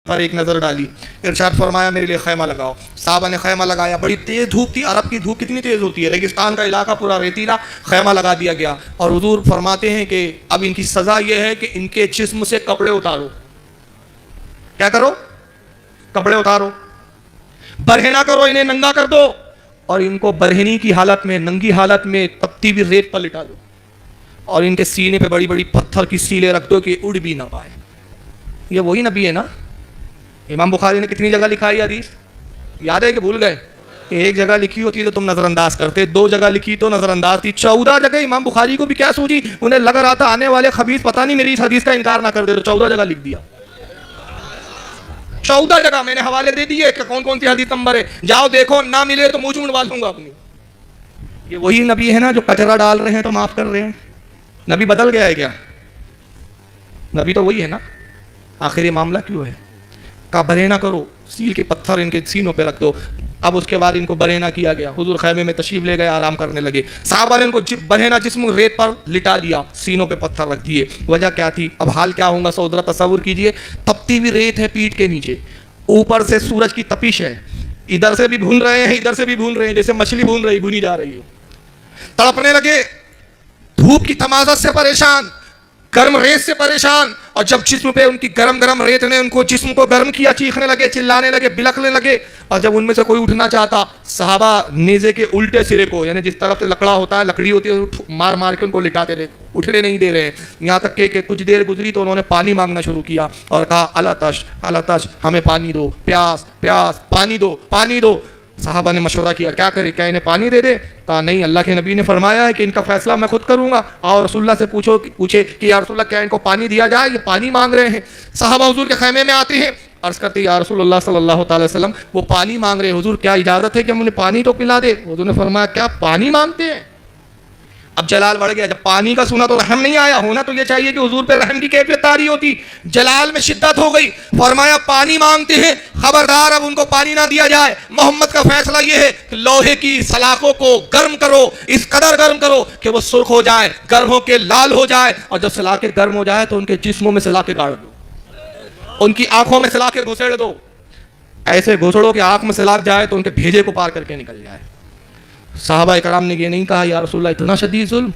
پر ایک نظر ڈالی، ارشاد فرمایا میرے لیے خیمہ لگاؤ۔ صحابہ نے خیمہ لگایا، بڑی تیز دھوپ تھی، عرب کی دھوپ کتنی تیز ہوتی ہے، ریگستان کا علاقہ پورا ریتیلا، خیمہ لگا دیا گیا۔ اور حضور فرماتے ہیں کہ اب ان کی سزا یہ ہے کہ ان کے جسم سے کپڑے اتارو۔ کیا کرو؟ کپڑے اتارو، برہنہ کرو، انہیں ننگا کر دو، اور ان کو برہنی کی حالت میں، ننگی حالت میں تپتی ہوئی ریت پر لٹا دو، اور ان کے سینے پہ بڑی بڑی پتھر کی سیلیں رکھ دو کہ اڑ بھی نہ پائے۔ یہ وہی نبی ہے نا؟ امام بخاری نے کتنی جگہ لکھا ہے حدیث؟ یاد ہے کہ بھول گئے؟ ایک جگہ لکھی ہوتی تو تم نظر انداز کرتے، دو جگہ لکھی تو نظر انداز تھی، 14 جگہ امام بخاری کو بھی کیا سوچی، انہیں لگ رہا تھا آنے والے خبیث پتہ نہیں میری اس حدیث کا انکار نہ کر دے، تو 14 جگہ لکھ دیا۔ 14 جگہ میں نے حوالے دے دیے کہ کون کون سی حدیث نمبر ہے، جاؤ دیکھو، نہ ملے تو منہ چھوڑوا لوں گا اپنی۔ یہ وہی نبی ہے نا جو کچرا ڈال رہے ہیں تو معاف کر رہے ہیں؟ نبی بدل گیا ہے کیا؟ نبی تو وہی ہے نا۔ آخر یہ معاملہ کیوں ہے؟ کہا برے نہ کرو، سیل کے پتھر ان کے سینوں پہ رکھ دو۔ اب اس کے بعد ان کو برے نہ کیا گیا، حضور خیمے میں تشریف لے گئے، آرام کرنے لگے، صحابہ نے ان کو برے نہ جسم ریت پر لٹا دیا، سینوں پہ پتھر رکھ دیے۔ وجہ کیا تھی؟ اب حال کیا ہوگا سو ذرا تصور کیجئے، تپتی ہوئی ریت ہے پیٹھ کے نیچے، اوپر سے سورج کی تپش ہے، ادھر سے بھی بھون رہے ہیں ادھر سے بھی بھون رہے ہیں، جیسے مچھلی بھون رہی بھونی جا رہی ہے، تڑپنے لگے، دھوپ کی تمازت سے پریشان، گرم ریت سے پریشان، اور جب جسم پہ ان کی گرم گرم ریت نے ان کو جسم کو گرم کیا، چیخنے لگے، چلانے لگے، بلکنے لگے، اور جب ان میں سے کوئی اٹھنا چاہتا، صحابہ نیزے کے الٹے سرے کو، یعنی جس طرف سے لکڑا ہوتا ہے، لکڑی ہوتی ہے، مار مار کے ان کو لٹاتے رہے، اٹھنے نہیں دے رہے، یہاں تک کہ کچھ دیر گزری تو انہوں نے پانی مانگنا شروع کیا اور کہا اللہ تش ہمیں پانی دو، پیاس پیاس، پانی دو پانی دو۔ صحابہ نے مشورہ کیا کیا کرے، کیا انہیں پانی دے دے؟ کہا نہیں، اللہ کے نبی نے فرمایا ہے کہ ان کا فیصلہ میں خود کروں گا، اور رسول اللہ سے پوچھے کہ یا رسول اللہ کیا ان کو پانی دیا جائے، یہ پانی مانگ رہے ہیں۔ صحابہ حضور کے خیمے میں آتے ہیں، عرض کرتے ہیں یا رسول اللہ صلی اللہ تعالی وسلم وہ پانی مانگ رہے ہیں، حضور کیا اجازت ہے کہ ہم انہیں پانی تو پلا دے؟ حضور نے فرمایا کیا پانی مانگتے ہیں؟ اب جلال بڑھ گیا، جب پانی کا سنا تو رحم نہیں آیا، ہونا تو یہ چاہیے کہ حضور پہ رحم کی کیفیت طاری ہوتی، جلال میں شدت ہو گئی، فرمایا پانی مانگتے ہیں، خبردار اب ان کو پانی نہ دیا جائے، محمد کا فیصلہ یہ ہے کہ لوہے کی سلاخوں کو گرم کرو، اس قدر گرم کرو کہ وہ سرخ ہو جائے، گرم ہو کے لال ہو جائے، اور جب سلاخیں گرم ہو جائے تو ان کے جسموں میں سلاخیں گاڑ دو، ان کی آنکھوں میں سلاخیں گھسیڑ دو، ایسے گھسڑو کہ آنکھ میں سلاخ جائے تو ان کے بھیجے کو پار کر کے نکل جائے۔ صحابہ اکرام نے یہ نہیں کہا یا رسول اللہ اتنا شدید ظلم،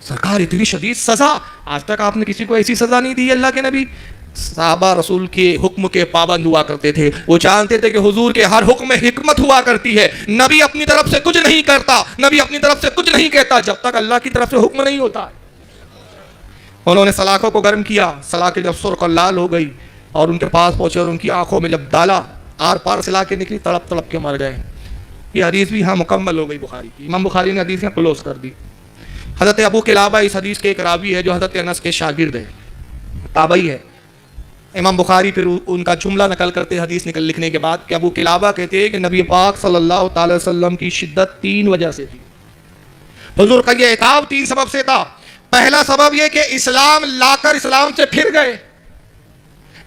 سرکار اتنی شدید سزا، آج تک آپ نے کسی کو ایسی سزا نہیں دی اللہ کے نبی۔ صحابہ رسول کے حکم کے پابند ہوا کرتے تھے، وہ جانتے تھے کہ حضور کے ہر حکم میں حکمت ہوا کرتی ہے، نبی اپنی طرف سے کچھ نہیں کرتا، نبی اپنی طرف سے کچھ نہیں کہتا جب تک اللہ کی طرف سے حکم نہیں ہوتا۔ انہوں نے سلاخوں کو گرم کیا، سلاخیں جب سرخ اور لال ہو گئی اور ان کے پاس پہنچے اور ان کی آنکھوں میں جب ڈالا، آر پار سلاخیں نکلی، تڑپ تڑپ کے مر گئے۔ یہ حدیث بھی ہاں مکمل ہو گئی بخاری کی، امام بخاری نے حدیث کلوز کر دی۔ حضرت ابو قلابہ اس حدیث کے ایک راوی ہے جو حضرت انس کے شاگرد ہے، تابعی ہے۔ امام بخاری پھر ان کا جملہ نقل کرتے حدیث لکھنے کے بعد کہ ابو قلابہ کہتے ہیں کہ نبی پاک صلی اللہ تعالی وسلم کی شدت 3 وجہ سے تھی، حضور کا یہ عتاب 3 سبب سے تھا۔ پہلا سبب یہ کہ اسلام لا کر اسلام سے پھر گئے،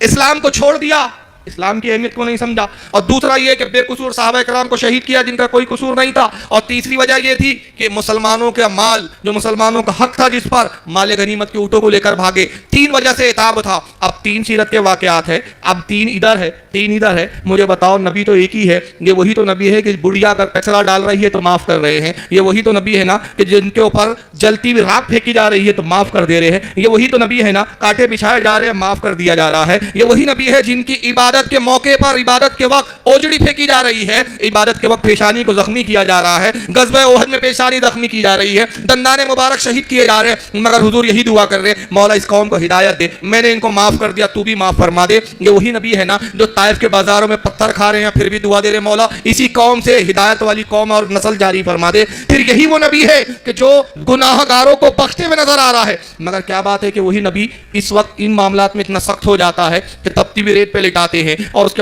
اسلام کو چھوڑ دیا، اسلام کی اہمیت کو نہیں سمجھا، اور دوسرا یہ کہ بے قصور صحابہ کرام کو شہید کیا جن کا کوئی قصور نہیں تھا، اور تیسری وجہ یہ تھی کہ مسلمانوں کا مال جو مسلمانوں کا حق تھا جس پر مال غنیمت کے اونٹوں کو لے کر بھاگے، 3 وجہ سے عتاب تھا۔ اب 3 سیرت کے واقعات ہیں، اب 3 ادھر ہے 3 ادھر ہے، مجھے بتاؤ نبی تو ایک ہی ہے، یہ وہی تو نبی ہے کہ بڑھیا اگر کچرا ڈال رہی ہے تو معاف کر رہے ہیں، یہ وہی تو نبی ہے نا کہ جن کے اوپر جلتی ہوئی راکھ پھینکی جا رہی ہے تو معاف کر دے رہے ہیں، یہ وہی تو نبی ہے نا کانٹے بچھائے جا رہے ہیں معاف کر دیا جا رہا ہے، یہ وہی نبی ہے جن کی عبادت کے موقع پر عبادت کے وقت اوجڑی پھینکی جا رہی ہے، عبادت کے وقت پیشانی کو زخمی کیا جا رہا ہے، غزوہ احد میں پیشانی زخمی کی جا رہی ہے، دندان مبارک شہید کیے جا رہے ہیں، مگر حضور یہی دعا کر رہے ہیں مولا اس قوم کو ہدایت دے، میں نے ان کو معاف کر دیا تو بھی معاف فرما دے۔ یہ وہی نبی ہے نا جو طائف کے بازاروں میں پتھر کھا رہے ہیں پھر بھی دعا دے رہے مولا اسی قوم سے ہدایت والی قوم اور نسل جاری فرما دے۔ پھر یہی وہ نبی ہے کہ جو گناہ گاروں کو بخشتے ہوئے نظر آ رہا ہے، مگر کیا بات ہے کہ وہی نبی اس وقت ان معاملات میں اتنا سخت ہو جاتا ہے کہ تپتی ہوئی ریت پہ لٹاتے ہیں اور اس کے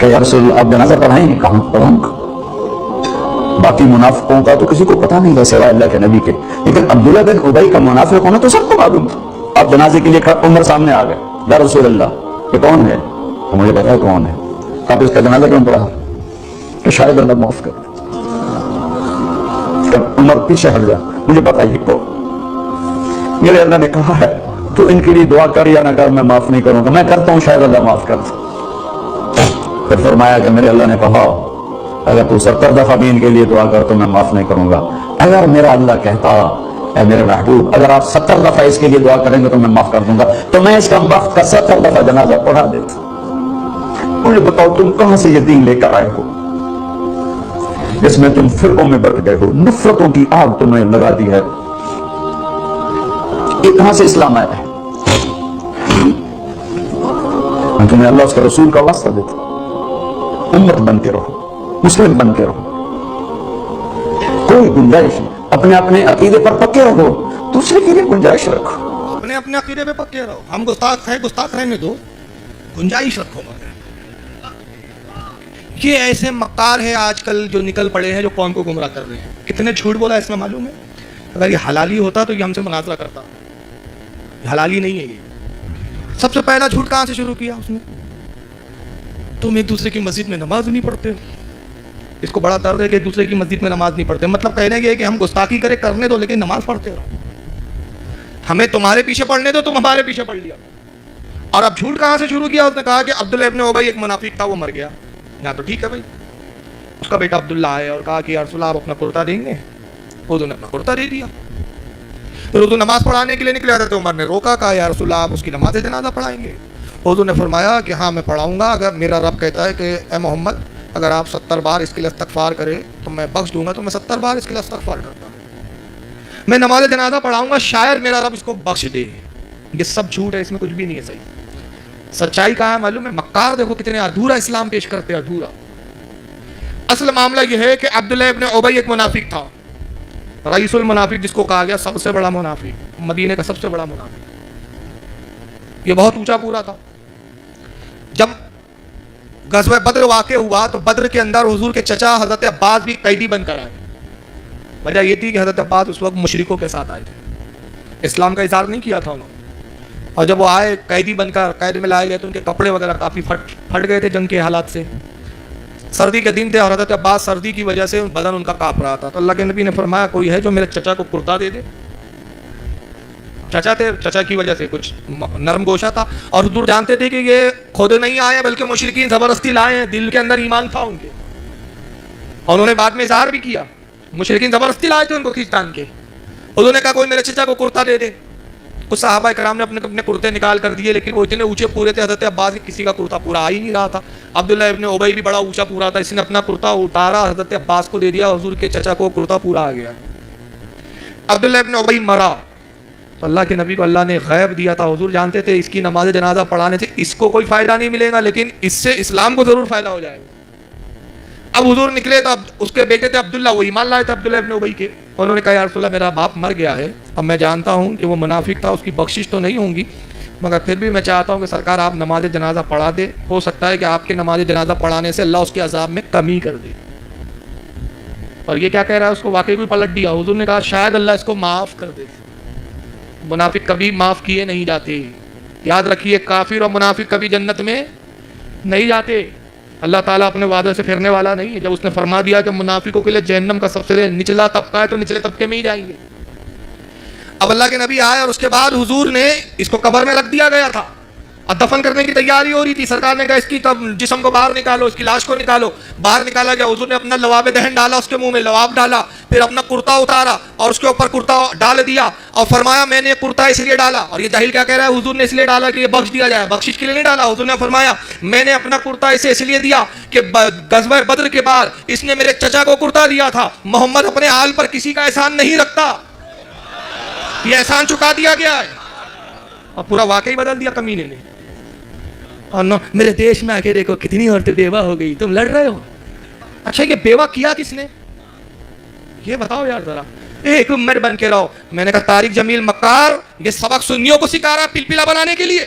کہ یا رسول اللہ آپ جنازہ پڑھائیں؟ کہاں پڑھوں؟ باقی منافقوں کا تو کسی کو پتہ نہیں ہے سوائے اللہ کے نبی کے، لیکن عبداللہ بن ابی کا منافق ہونا تو سب کو معلوم تھا. آپ جنازے کے لیے عمر سامنے آ گئے، یا رسول اللہ یہ کون ہے؟ تو مجھے پتا ہے کون ہے. آپ اس کا جنازہ کیوں پڑھا؟ کہ شاید اللہ معاف کر. عمر پیچھے ہٹ جا، مجھے پتا ہی کو میرے اللہ نے کہا ہے تو ان کے لیے دعا کر یا نہ کر، میں معاف نہیں کروں گا. میں کرتا ہوں، شاید اللہ معاف کر. پھر فرمایا کہ میرے اللہ نے کہا اگر تو 70 دفعہ بھی ان کے لیے دعا کر تو میں معاف نہیں کروں گا. اگر میرا اللہ کہتا اے میرے محبوب اگر آپ 70 دفعہ اس کے لیے دعا کریں گے تو میں معاف کر دوں گا، تو میں اس کا وقت کا 70 دفعہ جنازہ پڑھا دیتا. مجھے بتاؤ تم کہاں سے یہ دین لے کر آئے ہو جس میں تم فرقوں میں بٹ گئے ہو، نفرتوں کی آگ تمہیں لگا دی ہے. یہ کہاں سے اسلام آیا ہے؟ میں تمہیں اللہ اس کے رسول کا واسطہ دیتا. امت بنتے رہو، مسلم بنتے رہو، کوئی گنجائش نہیں. اپنے اپنے عقیدے پر پکے رہو، دوسرے کے لیے گنجائش رکھو. اپنے اپنے عقیدے پہ پکے رہو. ہم گستاخ ہیں، گستاخ رہنے دو، گنجائش رکھو. یہ ایسے مکار ہے آج کل جو نکل پڑے ہیں، جو قوم کو گمراہ کر رہے ہیں. کتنے جھوٹ بولا اس میں معلوم ہے؟ اگر یہ حلالی ہوتا تو یہ ہم سے مناظرہ کرتا. حلالی نہیں ہے یہ. سب سے پہلا جھوٹ کہاں سے شروع کیا اس نے؟ تم ایک دوسرے کی مسجد میں نماز نہیں پڑھتے ہو. اس کو بڑا درد ہے کہ ایک دوسرے کی مسجد میں نماز نہیں پڑھتے. مطلب کہنے یہ کہ ہم گستاخی کرنے دو لیکن نماز پڑھتے رہو. ہمیں تمہارے پیچھے پڑھنے دو، تم ہمارے پیچھے پڑھ لیا. اور اب جھوٹ کہاں سے شروع کیا؟ اس نے کہا کہ عبداللہ ابن ابی ایک منافق تھا، وہ مر گیا. یہاں تو ٹھیک ہے بھائی. اس کا بیٹا عبداللہ آیا اور کہا کہ یا رسول اللہ آپ اپنا کرتا دیں گے؟ حضور نے اپنا کرتا دے دیا. پھر حضور نماز پڑھانے کے لیے نکلے. حضرت عمر نے روکا، کہا یا رسول اللہ آپ اس کی نماز جنازہ پڑھائیں گے؟ حضور نے فرمایا کہ ہاں میں پڑھاؤں گا، اگر میرا رب کہتا ہے کہ اے محمد اگر آپ 70 بار اس کے لیے استغفار کرے تو میں بخش دوں گا، تو میں 70 بار اس کے لیے استغفار کرتا ہوں. میں نماز جنازہ پڑھاؤں گا، شاید میرا رب اس کو بخش دے. یہ سب جھوٹ ہے، اس میں کچھ بھی نہیں ہے صحیح. سچائی کہاں ہے معلوم ہے؟ مکار دیکھو کتنے ادھورا اسلام پیش کرتے ہیں، ادھورا. اصل معاملہ یہ ہے کہ عبداللہ ابن ابی ایک منافق تھا، رئیس المنافق جس کو کہا گیا، سب سے بڑا منافق، مدینے کا سب سے بڑا منافق. یہ بہت اونچا پورا تھا. جب غزوہ بدر واقع ہوا تو بدر کے اندر حضور کے چچا حضرت عباس بھی قیدی بن کر آئے. وجہ یہ تھی کہ حضرت عباس اس وقت مشرکوں کے ساتھ آئے تھے، اسلام کا اظہار نہیں کیا تھا انہوں نے. اور جب وہ آئے قیدی بن کر قید میں لائے گئے تو ان کے کپڑے وغیرہ کافی پھٹ گئے تھے جنگ کے حالات سے. سردی کے دن تھے اور حضرت عباس سردی کی وجہ سے بدن ان کا کانپ رہا تھا. تو اللہ کے نبی نے فرمایا کوئی ہے جو میرے چچا کو کرتا دے دے. چچا تھے، چچا کی وجہ سے کچھ نرم گوشہ تھا. اور حضور جانتے تھے کہ یہ خود نہیں آئے بلکہ مشرکین زبردستی لائے ہیں. دل کے اندر ایمان تھا ان کے، اور انہوں نے بعد میں اظہار بھی کیا. مشرکین زبردستی لائے تھے ان کو کھینچ تان کے. حضور نے کہا کوئی میرے چچا کو کرتا دے دے. کچھ صحابہ کرام نے اپنے اپنے کرتے نکال کر دیے، لیکن وہ اتنے اونچے پورے تھے حضرت عباس کسی کا کرتا پورا آ ہی نہیں رہا تھا. عبداللہ ابن ابی بھی بڑا اونچا پورا تھا، اس نے اپنا کرتا اتارا، حضرت عباس کو دے دیا، حضور کے چچا کو کرتا پورا آ گیا. عبداللہ ابن ابی مرا تو اللہ کے نبی کو اللہ نے غیب دیا تھا. حضور جانتے تھے اس کی نماز جنازہ پڑھانے سے اس کو کوئی فائدہ نہیں ملے گا، لیکن اس سے اسلام کو ضرور فائدہ ہو جائے گا. اب حضور نکلے تو اب اس کے بیٹے تھے عبداللہ، وہ ایمان لائے تھے عبداللہ ابن ابی کے. انہوں نے کہا یا رسول اللہ میرا باپ مر گیا ہے، اب میں جانتا ہوں کہ وہ منافق تھا، اس کی بخشش تو نہیں ہوں گی، مگر پھر بھی میں چاہتا ہوں کہ سرکار آپ نماز جنازہ پڑھا دے. ہو سکتا ہے کہ آپ کے نماز جنازہ پڑھانے سے اللہ اس کے عذاب میں کمی کر دے. اور یہ کیا کہہ رہا ہے؟ اس کو واقعی کوئی پلٹ دیا. حضور نے کہا شاید اللہ اس کو معاف کر دے. منافق کبھی معاف کیے نہیں جاتے. یاد رکھیے کافر اور منافق کبھی جنت میں نہیں جاتے. اللہ تعالیٰ اپنے وعدے سے پھرنے والا نہیں ہے. جب اس نے فرما دیا کہ منافقوں کے لیے جہنم کا سب سے نچلا طبقہ ہے تو نچلے طبقے میں ہی جائیں گے. اب اللہ کے نبی آئے اور اس کے بعد حضور نے اس کو قبر میں رکھ دیا گیا تھا اور دفن کرنے کی تیاری ہو رہی تھی. سرکار نے کہا اس کی جسم کو باہر نکالو، اس کی لاش کو نکالو. باہر نکالا گیا. حضور نے اپنا لواب دہن ڈالا اس کے منہ میں، لواب ڈالا، پھر اپنا کرتا اتارا اور اس کے اوپر کرتا ڈال دیا اور فرمایا میں نے کرتا اس لیے ڈالا. اور یہ جاہل کیا کہہ رہا ہے؟ حضور نے اس لیے ڈالا کہ یہ بخش دیا جائے، بخشش کے لیے نہیں ڈالا. حضور نے فرمایا میں نے اپنا کرتا اسے اس لیے دیا کہ غزوہ بدر کے بعد اس نے میرے چچا کو کرتا دیا تھا. محمد اپنے حال پر کسی کا احسان نہیں رکھتا، یہ احسان چکا دیا گیا ہے. اور پورا واقعی بدل دیا کمینے نے. اور میرے دیش میں آ کے دیکھو کتنی عورتیں بیوہ ہو گئی، تم لڑ رہے ہو. اچھا یہ بیوہ کیا کس نے؟ یہ بتاؤ یار ذرا. ایک امت بن کے رہو. میں نے کہا طارق جمیل مکار یہ سبق سنیوں کو سکھا رہا پلپلا بنانے کے لیے.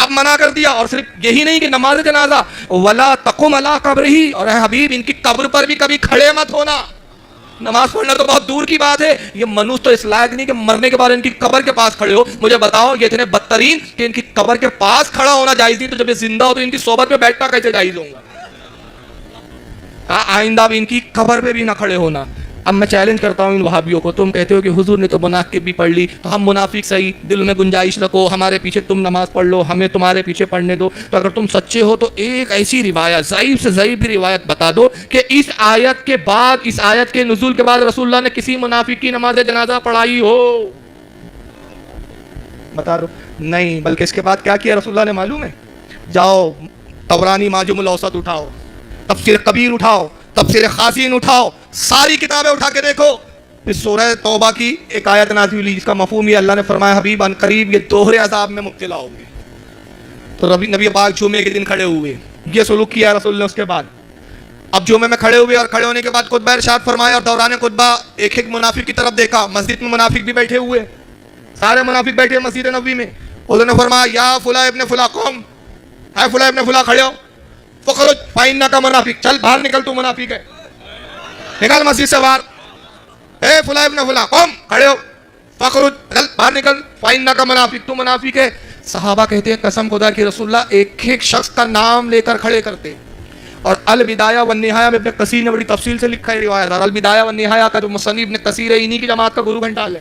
اب منع کر دیا، اور صرف یہی نہیں کہ نماز جنازہ ولا تقم علی قبرہ، اور اے حبیب ان کی قبر پر بھی کبھی کھڑے مت ہونا. نماز پڑھنا تو بہت دور کی بات ہے، یہ منوس تو اس لائق نہیں کہ مرنے کے بعد ان کی قبر کے پاس کھڑے ہو. مجھے بتاؤ یہ اتنے بدترین کہ ان کی قبر کے پاس کھڑا ہونا جائز نہیں، تو جب یہ زندہ ہو تو ان کی صحبت میں بیٹھنا کیسے جائز ہوگا؟ آئندہ بھی ان کی قبر پہ بھی نہ کھڑے ہونا. اب میں چیلنج کرتا ہوں ان وہابیوں کو، تم کہتے ہو کہ حضور نے تو منافق بھی پڑھ لی، تو ہم منافق صحیح، دل میں گنجائش رکھو، ہمارے پیچھے تم نماز پڑھ لو، ہمیں تمہارے پیچھے پڑھنے دو. تو اگر تم سچے ہو تو ایک ایسی روایت، ضعیف سے ضعیف بھی روایت بتا دو کہ اس آیت کے بعد، اس آیت کے نزول کے بعد رسول اللہ نے کسی منافق کی نماز جنازہ پڑھائی ہو. بتا دو. نہیں، بلکہ اس کے بعد کیا کیا رسول اللہ نے معلوم ہے؟ جاؤ طبرانی معجم الاوسط اٹھاؤ، تفسیر کبیر اٹھاؤ، تفسیر خازین اٹھاؤ، ساری کتابیں اٹھا کے دیکھو. اس سورہ توبہ کی ایک آیت نازل ہوئی جس کا مفہوم یہ اللہ نے فرمایا حبیب ان قریب یہ دوہرے عذاب میں مبتلا ہوں گے. تو نبی پاک جمعے کے دن کھڑے ہوئے، یہ سلوک کیا رسول نے. اس کے بعد اب جمعے میں کھڑے ہوئے، اور کھڑے ہونے کے بعد خطبہ ارشاد فرمایا، اور دوران خطبہ ایک ایک منافق کی طرف دیکھا. مسجد میں منافق بھی بیٹھے ہوئے، سارے منافق بیٹھے مسجد نبوی میں. انہوں نے فرمایا یا فلاں ابن فلاں قوم، اے فلاں ابن فلاں کھڑے ہو، فخرج فإنک منافق، چل باہر نکل تو منافق ہے، نکل مسجد سے باہر. اے فلاں ابن فلاں قوم کھڑے ہو، فخرج، چل باہر نکل، فإنک منافق، تو منافق ہے. صحابہ کہتے ہیں قسم خدا کی رسول اللہ ایک ایک شخص کا نام لے کر کھڑے کرتے. اور البدایہ والنہایہ میں ابن کثیر نے بڑی تفصیل سے لکھا ہے روایت، اور البدایہ والنہایہ کا جو مصنف ابن کثیر ہے انہی کی جماعت کا گرو گھنٹال ہے.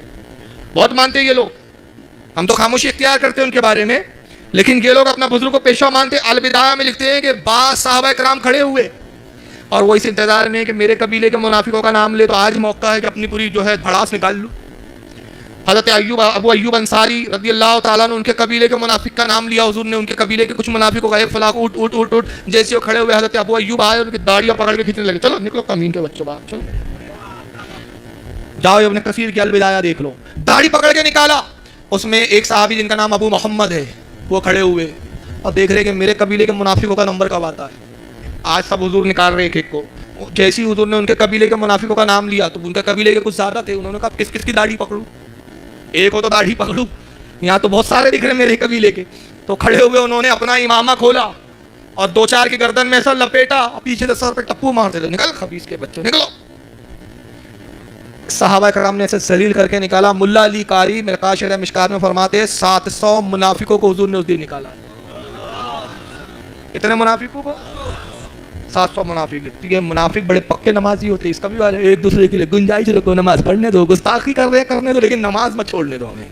بہت مانتے ہیں یہ لوگ، ہم تو خاموشی اختیار کرتے ہیں ان کے بارے میں، لیکن یہ لوگ اپنا بزرگ کو پیشوا مانتے. البدایہ میں لکھتے ہیں کہ بعض صحابہ کرام کھڑے ہوئے اور وہ اس انتظار میں کہ میرے قبیلے کے منافقوں کا نام لے تو آج موقع ہے کہ اپنی پوری جو ہے بھڑاس نکال لوں. حضرت ابو ایوب انصاری رضی اللہ تعالیٰ نے ان کے قبیلے کے منافق کا نام لیا. حضور نے ان کے قبیلے کے کچھ منافقوں کا ایک فلاں اٹھ اٹھ اٹھ اٹھ، جیسے وہ کھڑے ہوئے حضرت ابو ایوب آئے ان کی داڑیاں پکڑ کے کھینچنے لگے، چلو نکلو کمین کے بچوں باہر، چلو جاؤ ابن کثیر کی البدایہ دیکھ لو. داڑھی پکڑ کے نکالا، اس میں ایک صحابی جن کا نام ابو محمد ہے وہ کھڑے ہوئے اور دیکھ رہے کہ میرے قبیلے کے منافقوں کا نمبر کب آتا ہے. آج سب حضور نکال رہے ایک ایک کو. جیسی حضور نے ان کے قبیلے کے منافقوں کا نام لیا تو ان کے قبیلے کے کچھ زیادہ تھے، انہوں نے کہا کس کس کی داڑھی پکڑوں، ایک ہو تو داڑھی پکڑوں، یہاں تو بہت سارے دکھ رہے میرے قبیلے کے. تو کھڑے ہوئے انہوں نے اپنا امامہ کھولا اور دو چار کی گردن میں ایسا لپیٹا، پیچھے سے سر پہ ٹپو مارتے تھے، نکل خبیث کے بچے نکلو. صحابہ کرام نے ایسے ذلیل کر کے نکالا. ملا علی قاری مرقات شرح مشکات میں فرماتے 700 منافقوں کو حضور نے اس دن نکالا. اتنے منافقوں کو 700 منافق. یہ منافق بڑے پکے نمازی ہوتے، اس کا بھی والے ایک دوسرے کے لیے گنجائش رکھو، نماز پڑھنے دو، گستاخی کر رہے کرنے دو، لیکن نماز مت چھوڑنے دو ہمیں.